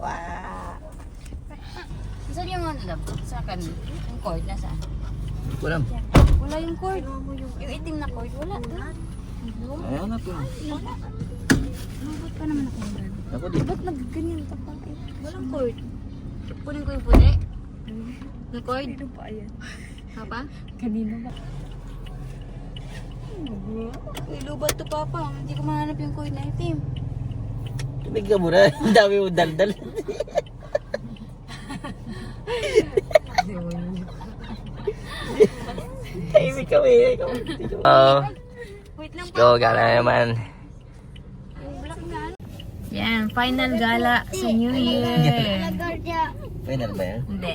Wow. Saan yung ano lab? Sa akin, yung cord nasaan? Walang. Wala yung cord. Yung itim na cord, wala. Ayan na to. Wala. Mabot pa naman ako yan. Ako di. Ba't nagganyan ka pa? Walang cord. Kunin ko yung puti. Yung cord. Kanino pa yan? Ha pa? Kanino ba? Ilubat to papa. Hindi ko mahanap yung cord na itim. Tumig ka muna. Ang dami mo daldal. Tahimik kami. Wait lang Go, gala naman. Yan, final gala sa New Year. Final ba yan? Hindi.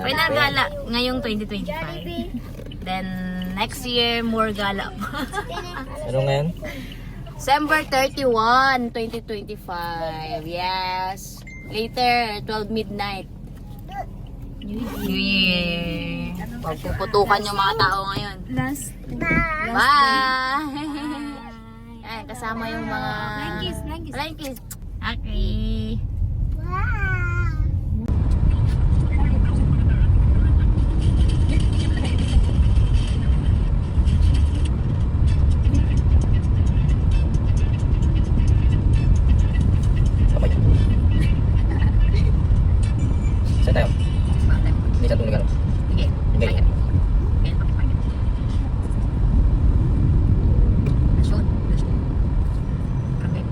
Final gala ngayong 2025. Then next year more gala pa. Ano ngayon? December 31, 2025. Yes. Later, 12 midnight. New Year. Pagpuputukan yung mga tao ngayon. Last. Bye! Ayan, kasama yung mga... Flying kiss. Okay. Sabay. Saan tayo? Hindi sa tunog ano? Sige. Hindi. Shoot. Okay.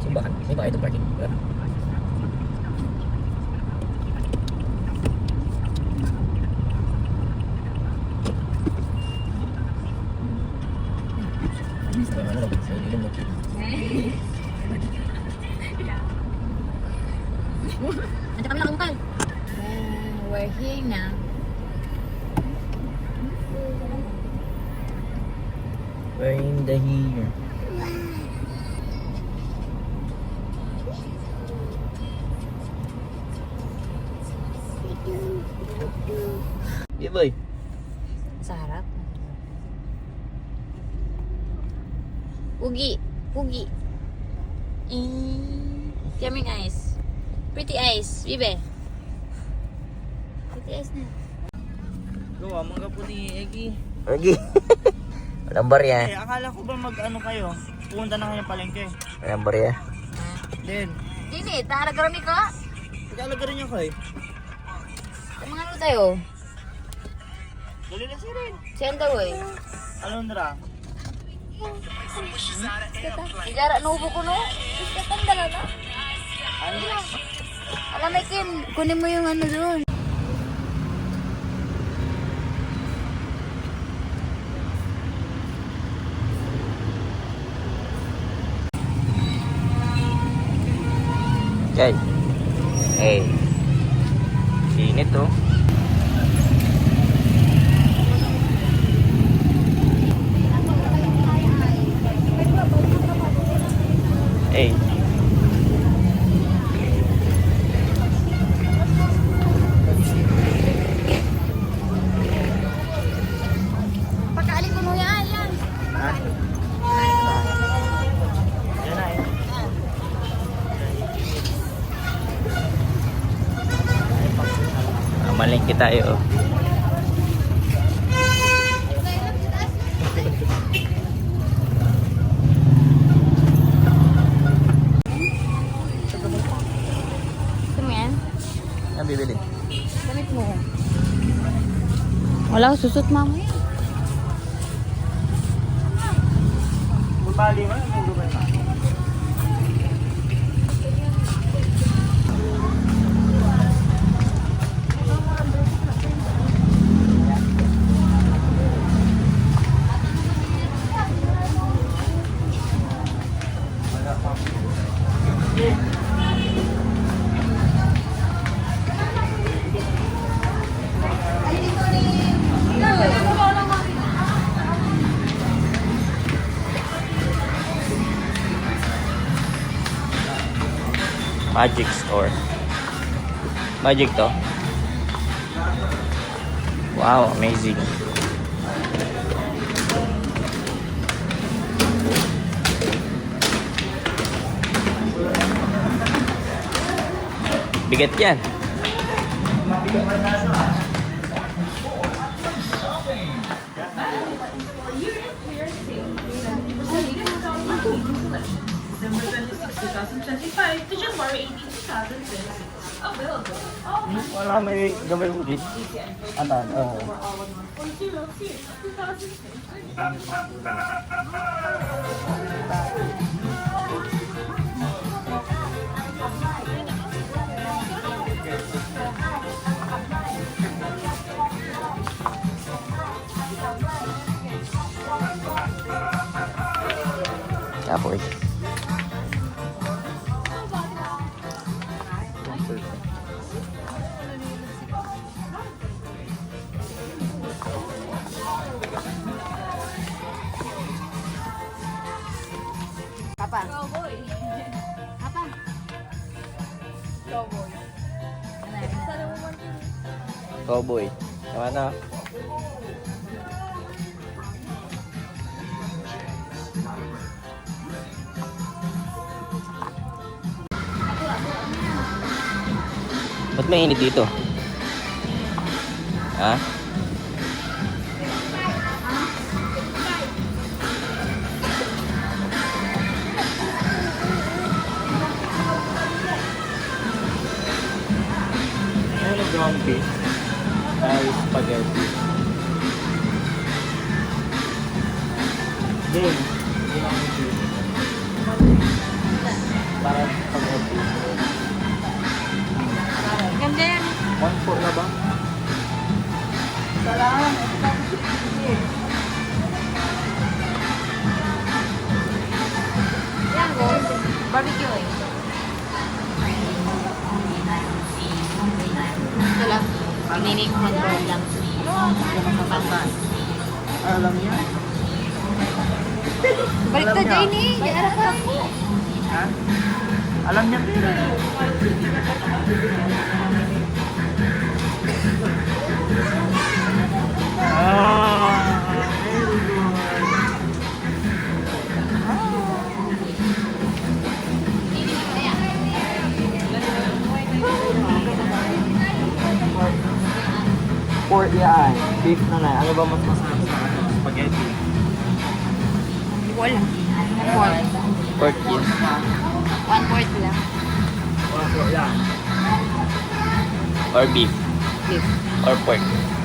Simbahan. May bayad ng parking. Wala. Ano lang? Sa ilong mo. Nandiyan kami nakabukal. We're here now. We're in the here. Yeah, boy. Sa harap. Pugi. Pugi. Coming eyes. Pretty eyes. Bibe. Pretty eyes na. Gawa, mga po ni Egi. Okay. Walang barya. Eh, akala ko ba mag-ano kayo? Pupunta na kayo ng palengke. Walang barya. Then, Dini, taragarami ka? tagalog rin niyo ko eh. Sa mga ano tayo? Dali na siya rin. Siyan daw eh. Alondra. Ijara nubo ko no? Tandala na. Ano? Alam mo Kim, kunin mo yung ano doon. Okay. Hey. Init oh. Hey. Pagkaali ko mo yan. Yan na eh. Malingki tayo oh. Gusto mo yan? Ano bibili? Damit mo. Wala ko susot mamaya. Bubali mo, may gubay pa. Magic store. Magic to. Wow, amazing. Bigat yan. Wala may gabay mo din. Ano? Oo. Tapos. Papa. Papa. Cowboy. Tama na. Ba't mainit dito? Ha? Ano ground beef? Ay, spaghetti. Game. Para spaghetti. Ganda yan. 1-4 na ba? Yan, gold. Barbecue eh. Ito lang. Pininig control lang. Kapatan. Alam niya? Balik ka dyan eh. Diarap ka po. Ha? Alam niya pero. Very good. Pork yan. Beef na na. Ano ba mas masarap sa ano? Spaghetti. Wala. Pork. Pork yun. 1/4 lang. Pork yan. Or beef. Beef. Or pork.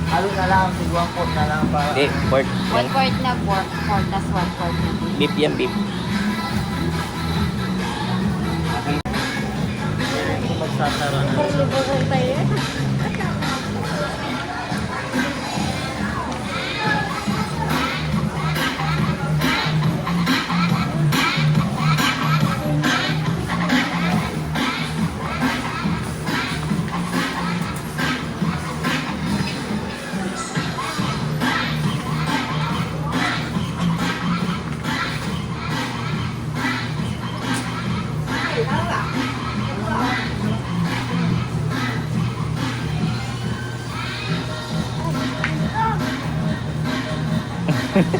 Ano na lang, sigwang pork na lang para. Hindi, pork. Yan. 1/4 na pork. Pork, tas 1/4 na beef. Beef yan, beef. Magsasara na. Lubog tayo. Medyo.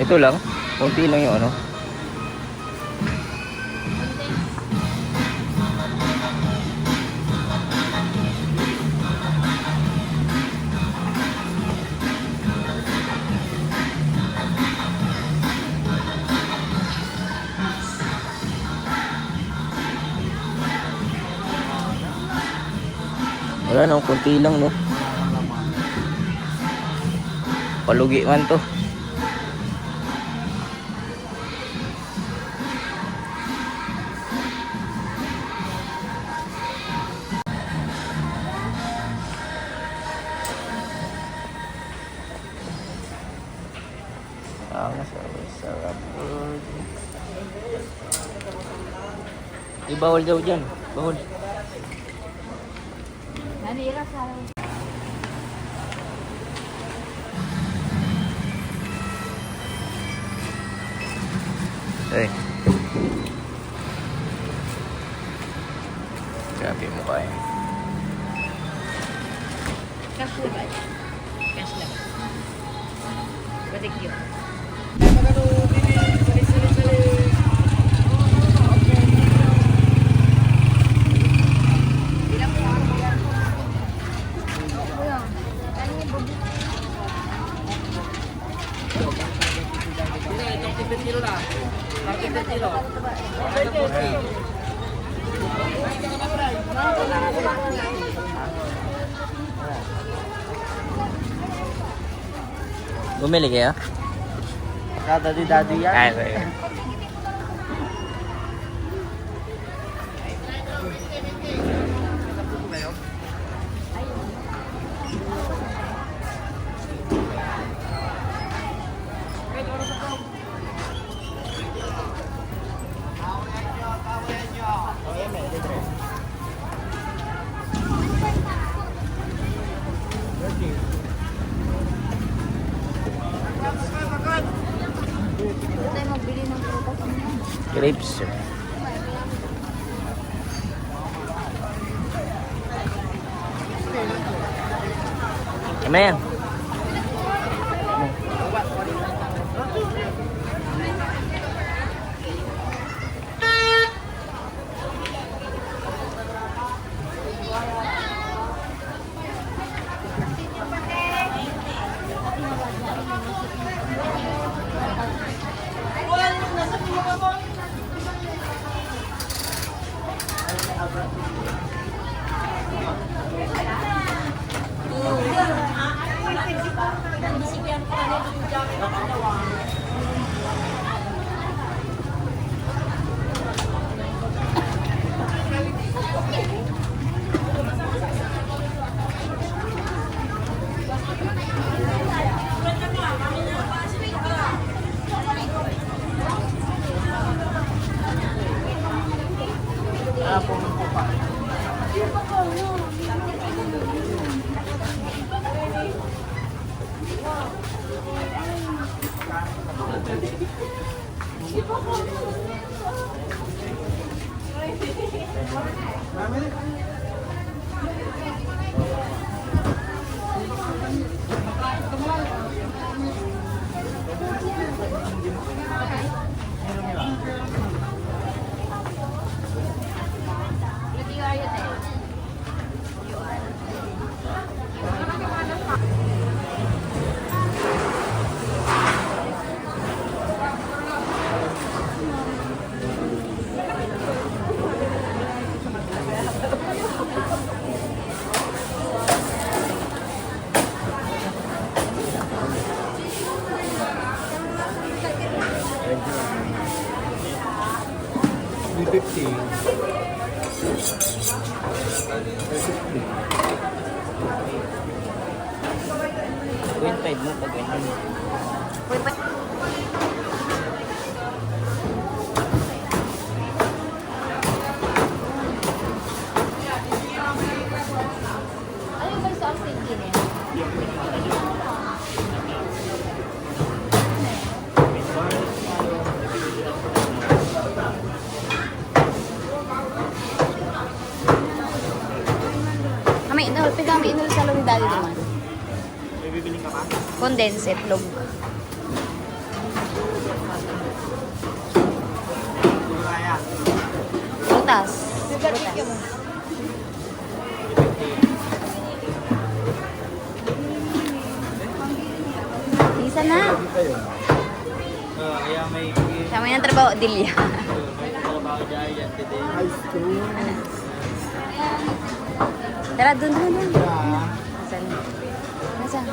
Ito lang, konti lang yung ano. Wala nang konti lang, no. Palugi man to. Ang sarap. Bawal daw dyan. Bawal. Nanira sa Ay. Grabe mo kaya. Cash ba? Cash lang. Thank you. Bumili kayo? Daddy yan. Ay, sorry. tayo magbili ng prutas. Grapes. Ano yan? Gawin 5 mo pag ganyan. inul, pigang inul sa lumi dali naman. May bibili ka pa? Condense, itlog. Kaya. Prutas. Prutas. Isa na. Kaya may Sama yung trabaho, Delia. trabaho dyan today. High school. Tara, dun. Saan? Nasaan?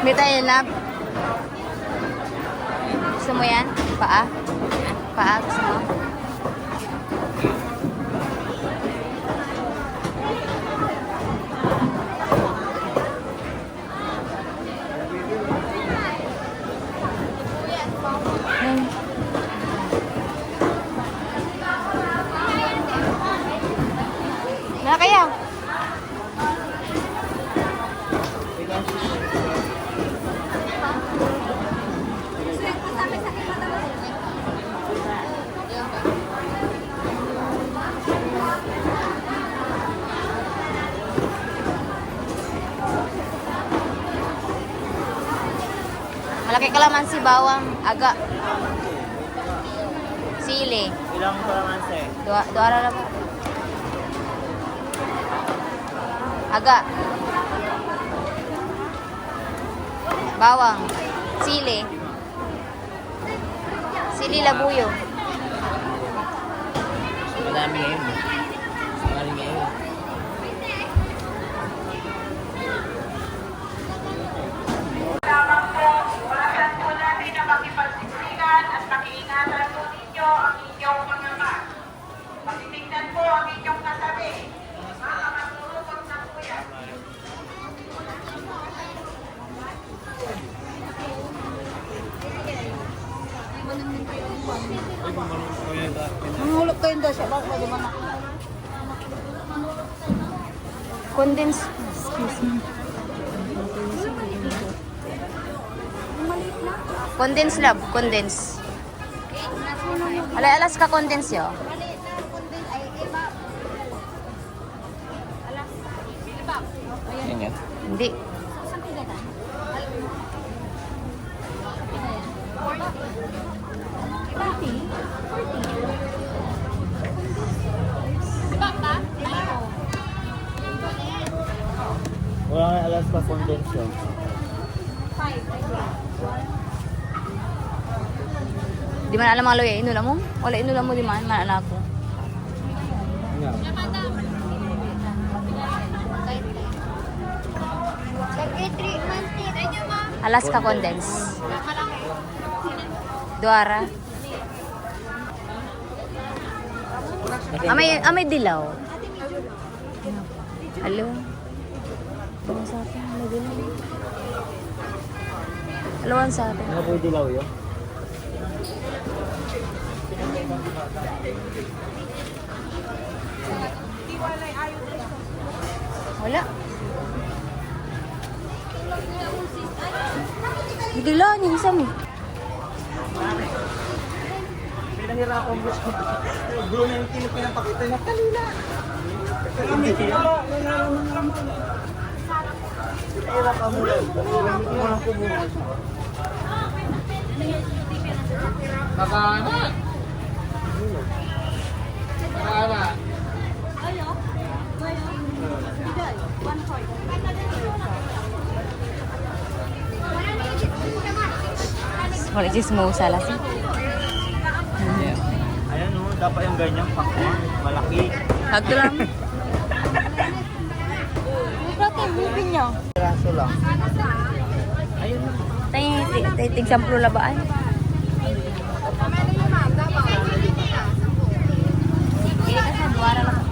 May tayo lab. Gusto mo yan? Paa? Paa, gusto mo? Ayun. Na kaya? Malaki kalamansi, bawang, aga. Sili. Ilang kalamansi? Dua na ba? Aga. Bawang. Sili. Sili labuyo. Madami ngayon. Madami ngayon. Iwasan po natin ang makipagsiksikan at pakiingatan po ninyo ang inyong mga mat. Patitignan po ang inyong kasabi. Baka matulukot na po yan. Condense. Excuse me. Condense lab, condense. Alas ka condense yo. Yan yan. Hindi. Wala nga alas pa condensyon. Di man alam mga loya, inula mo? Wala inula mo di man, anak ko. Nga. Alaska condense. Duara. Amay dilaw. Hello. Ano sa atin? Ano dilaw? Alawan sa atin. Ano po yung dilaw yun? Wala. Dilaw, yung isa mo. Pinahirapan mo siya. Bro na yung pinapakita niya kanina. Pinahirapan mo lang. Walang kumuha. Nakana. Nakana. Wala chismosa lang. Ayan o, dapat yung ganyang pakwa. Malaki. Hagdo lang. Raso lang. Tayo tigsamplo labaan. Pili ka sa duwara lang.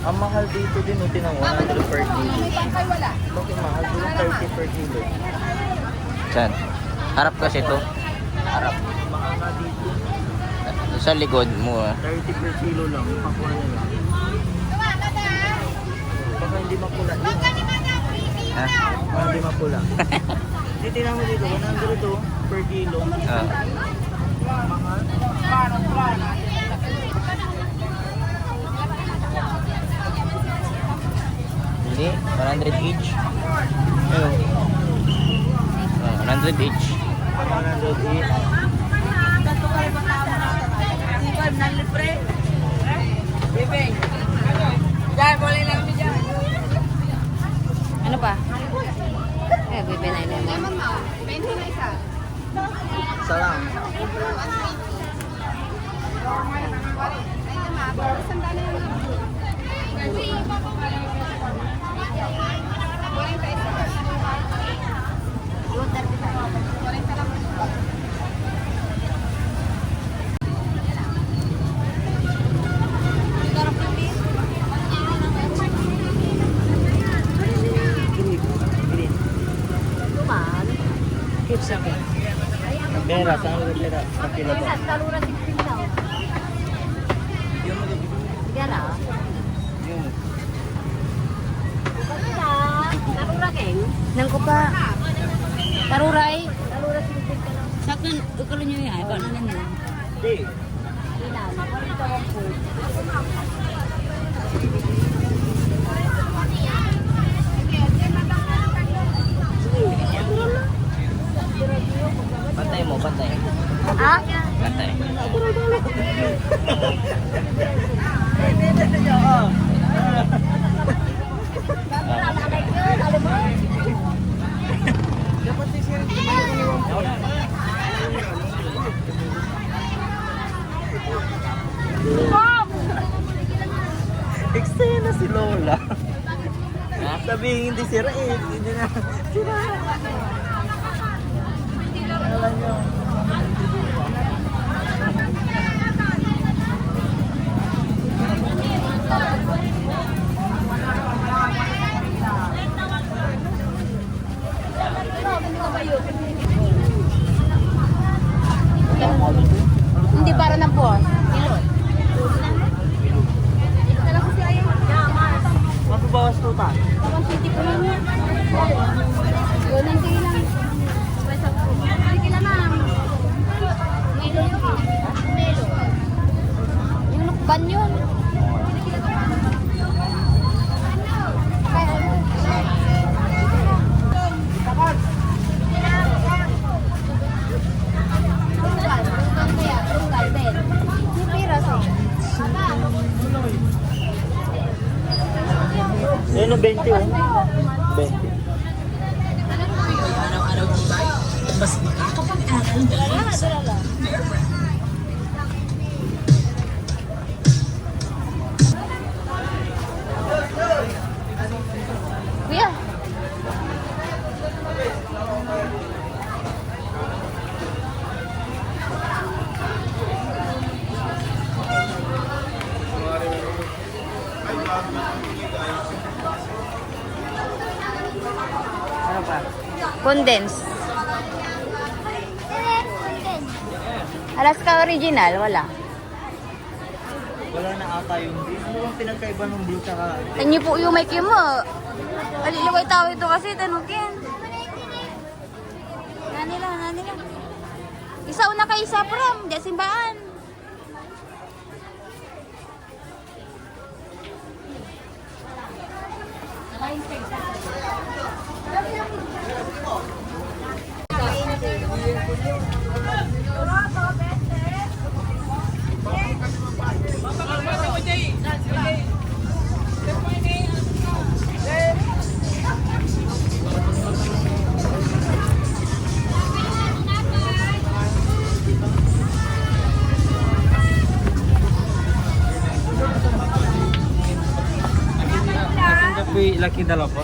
Ang mahal dito din, tinan mo, 100 per kilo. Bakit mahal? 30 per kilo. Saan? Harap kasi ito. Harap. Mahal na dito. Sa likod mo 30 per kilo lang, pakuha na lang. Baka hindi mapula yun. Ha? Baka hindi mapula. Hindi, tinan mo dito, 100 to per kilo. Mahal. Hindi, 100 each. Ayun. 100 each. 100 each. Ano pa? Bebe na yun. Isa lang. Green. Keep sa akin. Pera, saan ang pera? Sa kilo ba? Talura 16 daw. Yung magiging. Yan ah. Yung. Basta, talura king. Nang ko pa. Taruray. Talura 16 ka lang. Sakto, ukalo nyo yan. Paano na nila? Hindi. Ilan? Ito ang food. Pantay mo, pantay. Ah? Pantay. Eksena si Lola. Sabihin hindi sira eh. Hindi na. Sira. Alam nyo. Hindi para na po. Mapabawas to ta. Ban yun. Yan o 20 oh. 20. Kuya. Ano pa? Condense. Alaska original, wala. Wala na ata yung blue. Ano bang pinagkaiba ng blue tsaka... Tanyo po yung mic mo. Alilaway tao ito kasi tanukin. Nanila. Isa una kay isa pram, di simbaan. Laki dalawa po.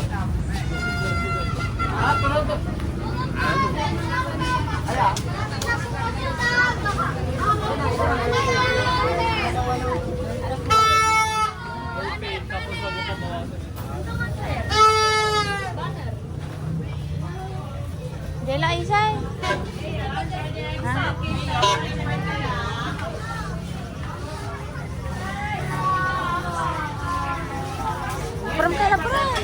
Dela Isay. Ha? From Calabran.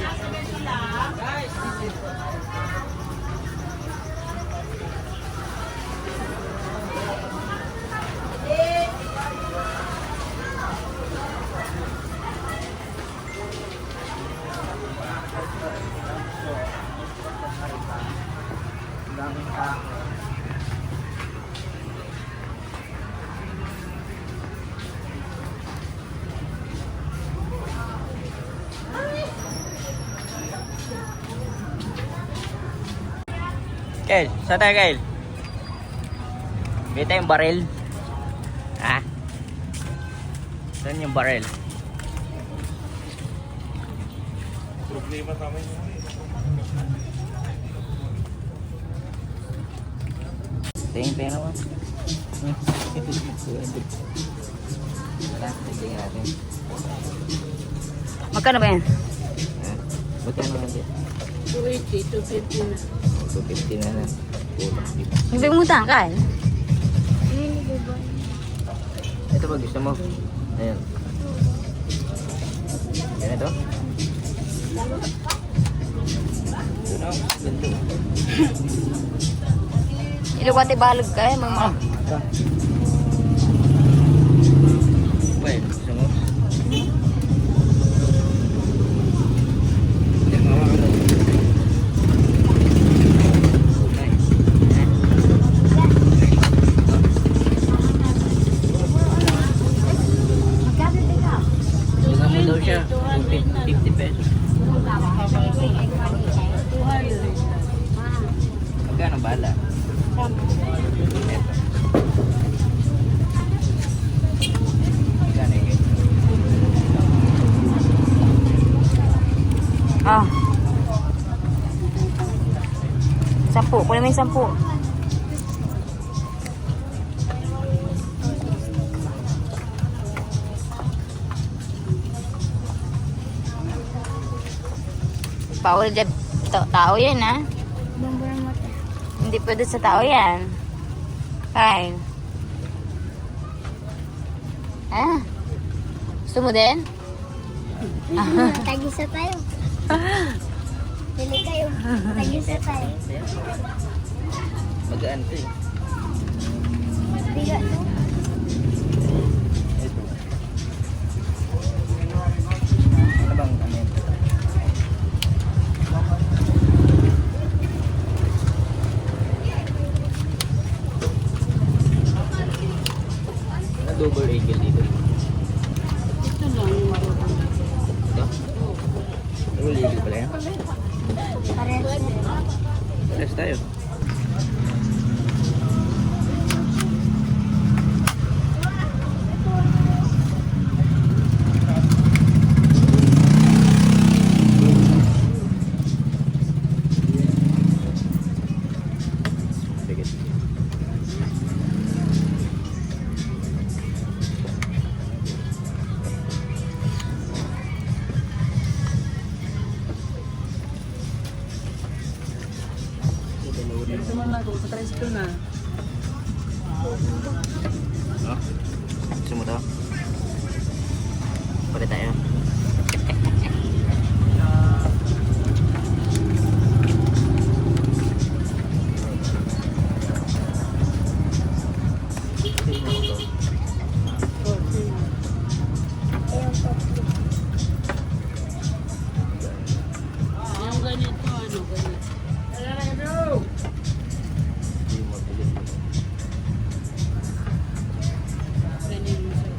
Kel, saan tayo, Kel? Kita yung baril. Ha? Saan yung baril? Problema namin yun. Tingin pera mo. Wala, tingin natin. Magkano ba yan? Ha? Magkano natin? 280, 250 na. 250 na na. Kulang, di ba? Hindi mo utang ka. Ito ba gusto mo? Ayan. Ganito? Ito na, ganito. Iluwati balog ka eh, mga. Well, gusto mo? Yan, mga mga. Bigyan mo daw siya, 50 pesos. Magkano bala? Ito. Magkano yun? Ah. 10. Kunin mo yung 10. Bawal dyan. Tao yan, ha? Hindi pwede sa tao yan. Kyle. Ah. Gusto mo din? Tagisa tayo. Pili kayo. Tagisa tayo. Magaan ito eh. Biga to. Ito. Ano bang ano yun? Ano double eagle dito? Ito lang yung marunong. Ito? Double eagle pala yan? Parehas na. Pares tayo. Ito man lang, kung sa tricycle na. No? Gusto mo to? Palit tayo. Yung ganito, ano, ganito. Hindi mo bilis. Ganito siya.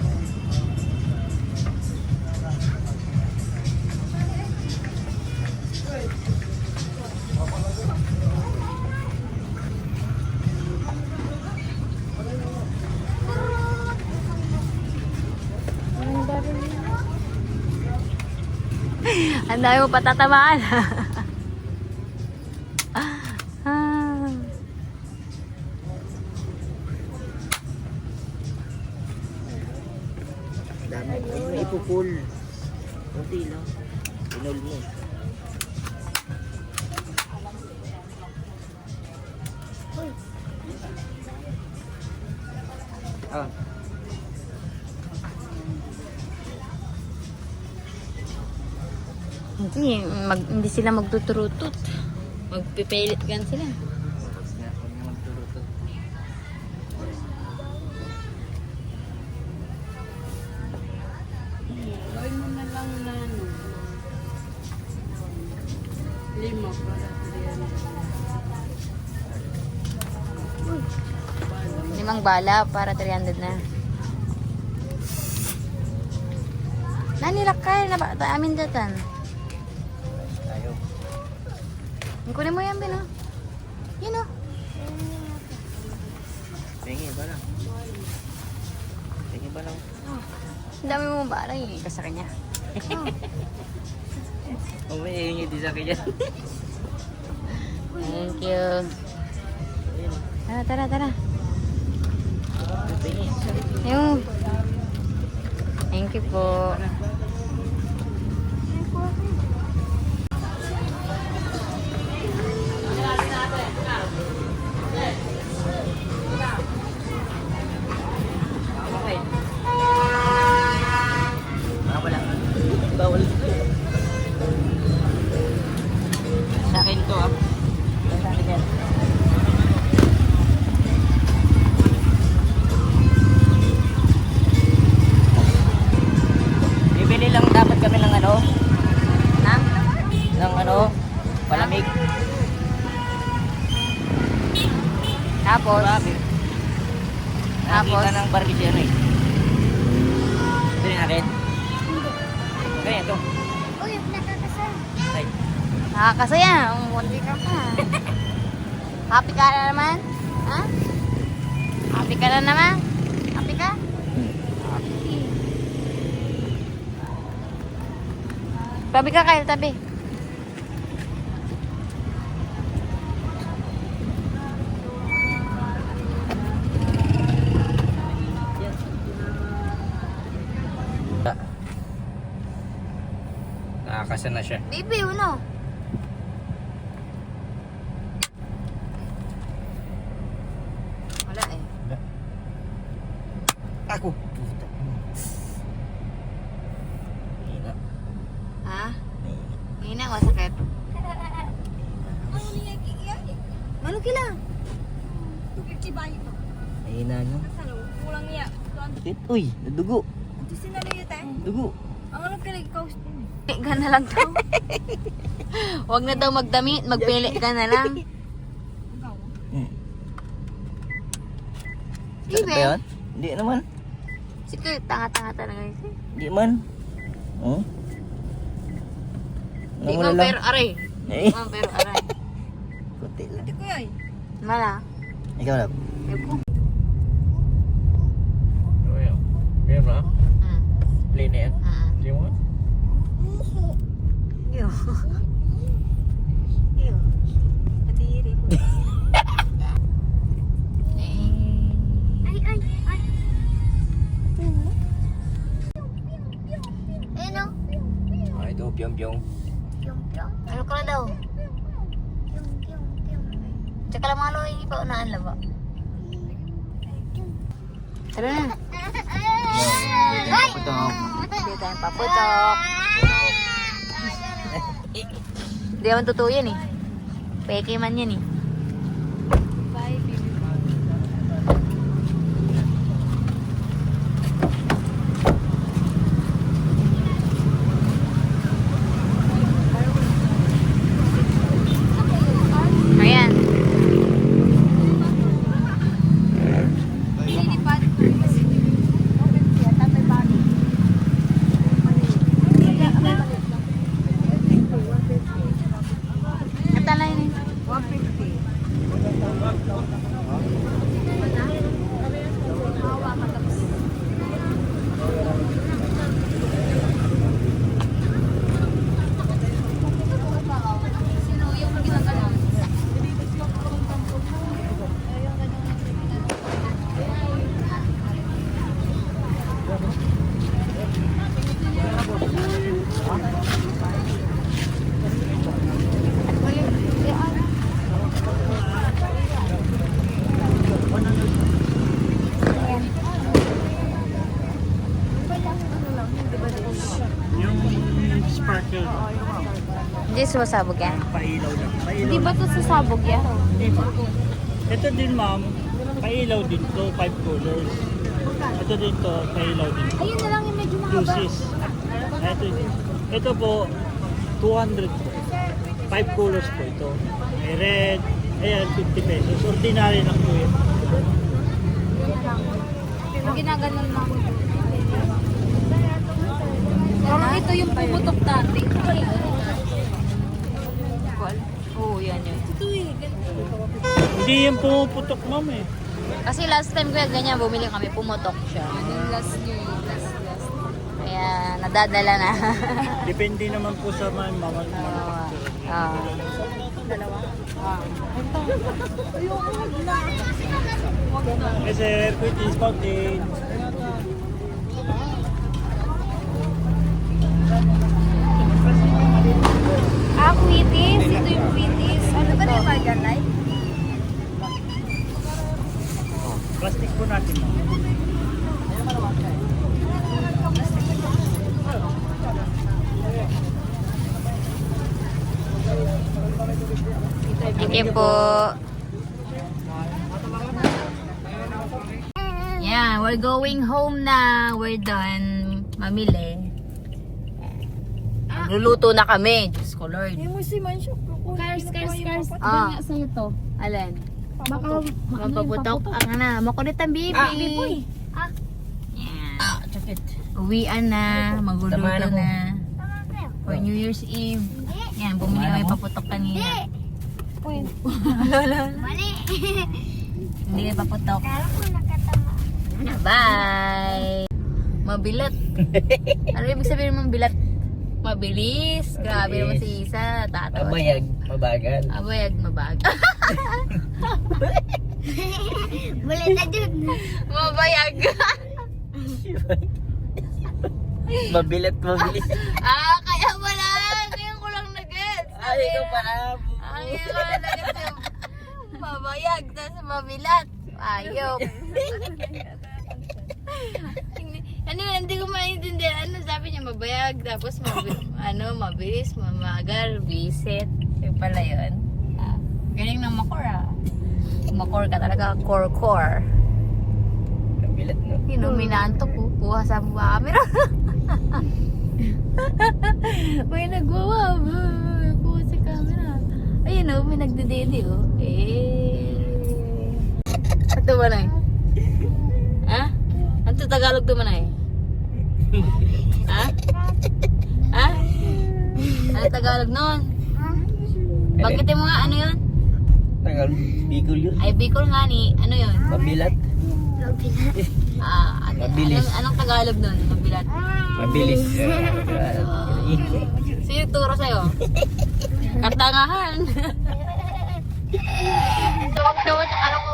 Ang dami mo patatamaan. Ah. Dami. May ipupul. Konti lang. Pinol mo. Oh. Hindi sila magtuturutut. Magpipilit gan sila. Tapos nga, huwag mo magturutot. Gawin mo na lang na ano. 5 para 300. 5 bala para 300 na. Nanilakay na ba? Amin datan. Ayaw. Kunin mo yan, Bino. Yun o. Tingin ba lang? Tingin ba lang? Ang dami mo bala yung ika sa kanya. Umihingi din sa kanya. Thank you. Tara, tara. Tingin. Ayun. Thank you po. Wala. Bawal. Sa akin to ah. Sa akin yan. Bibili lang dapat kami ng ano? Ng ano? Palamig. Tapos, Grabe. Nakita ng barbecue eh. Ito yung akin. Kaya ito. uy, nakakasal. Ay. Nakakasaya. Munti ka pa. Happy ka na naman? Ha? Happy ka na naman? Happy ka? Happy. Tabi ka, Kyle. Tabi. Nakakasa na siya. Baby, uno. Wala eh. Ako. Hina. Ha? Hindi na, masakit. Ano kila? Hina nyo. Uy, nadugo. Dugo. Pili ka na lang to. Huwag na daw magdamit, magpili ka na lang. Sakit ba yan? Hindi naman. Sige, tanga-tanga talaga yun. Hindi man. Oh? Di Namula man lang. pero aray. Eh. Di man pero aray. Kunti lang. Mala. Ikaw lang. Yuko. Meron na? Mm. Play na yan? Hindi mo? Ew. Ew. Patiri ko. Ayun o. Ah, ito, piyong-piyong. Ano ka na daw? Tsaka lang mga loy, hindi pa unaan laba. Tara na. Hindi tayong paputok. Hindi naman totoo yan eh. Peke man yan eh. Ayan. Natalay na yun. 150. Doon. Hindi sumasabog yan. Pailaw lang. Pailaw Hindi ba lang. ito sasabog yan? Hindi, ma'am. Ito din, ma'am. Pailaw din to, 5 colors. Ito din to, pailaw din. Ayun na lang yung medyo mahaba. Juices. Ito po, 200 po. 5 colors po ito. May red, ayan, 50 pesos. Ordinary lang po yun. Yung ginaganon mo. Parang ito yung pumutok dati. Oo, yan yun. Hindi yung pumuputok, ma'am eh. Kasi last time kuya ganyan, bumili kami, pumutok siya. Last year, last. Kaya nadadala na. Depende naman po sa mga Yes, sir. Quick fountain. Quitis. Ito yung quitis. Ano ba yung Margan Light? Plastic po natin, ma'am. Thank you po. Yeah, we're going home na. We're done. Mamili. Luluto na kami. Diyos ko, Lord. Cars. Ah. Sa'yo to. Alin? Mapaputok. Ang na. Makulit ang baby. Yeah. Uwian na. Magluluto na. For New Year's Eve. Yan, bumili kami paputok kanina. Mali. Hindi kayo paputok. Bye! Mabilat. Ano ibig sabihin ng mabilat? Mabilis. Grabe naman si Isa. Tatawa. Mabayag, mabagal. Abayag, mabag. Bulit na dun. Mabayag. Mabilit, mabilis. Kaya wala. Ngayon ko lang nag-gets. Ay, ikaw pala. Ngayon ko lang nag-gets yung mabayag. Tapos mabilat. Ayop. Hindi ko maintindihan. Ano sabi niya, mabayag. Tapos mabilis, mamagal, visit. Yung pala yun. Galing ng Makor Makor ka talaga. Core. Mabilit, no? Inuminantok ko. Kuha sa camera. May nagwawa. Kuha sa camera. Ayun o, may nagdedede o. Ito ba na Ha? Ano Tagalog ito ba na Ha? Ano Tagalog nun? Bakit mo nga, ano yun? Tagal, Bicol yun. Ay, Bicol nga ni, ano yun? Mabilat. Mabilis. Anong Tagalog nun? Mabilat. Mabilis. Sino turo sa'yo? Katangahan. Anong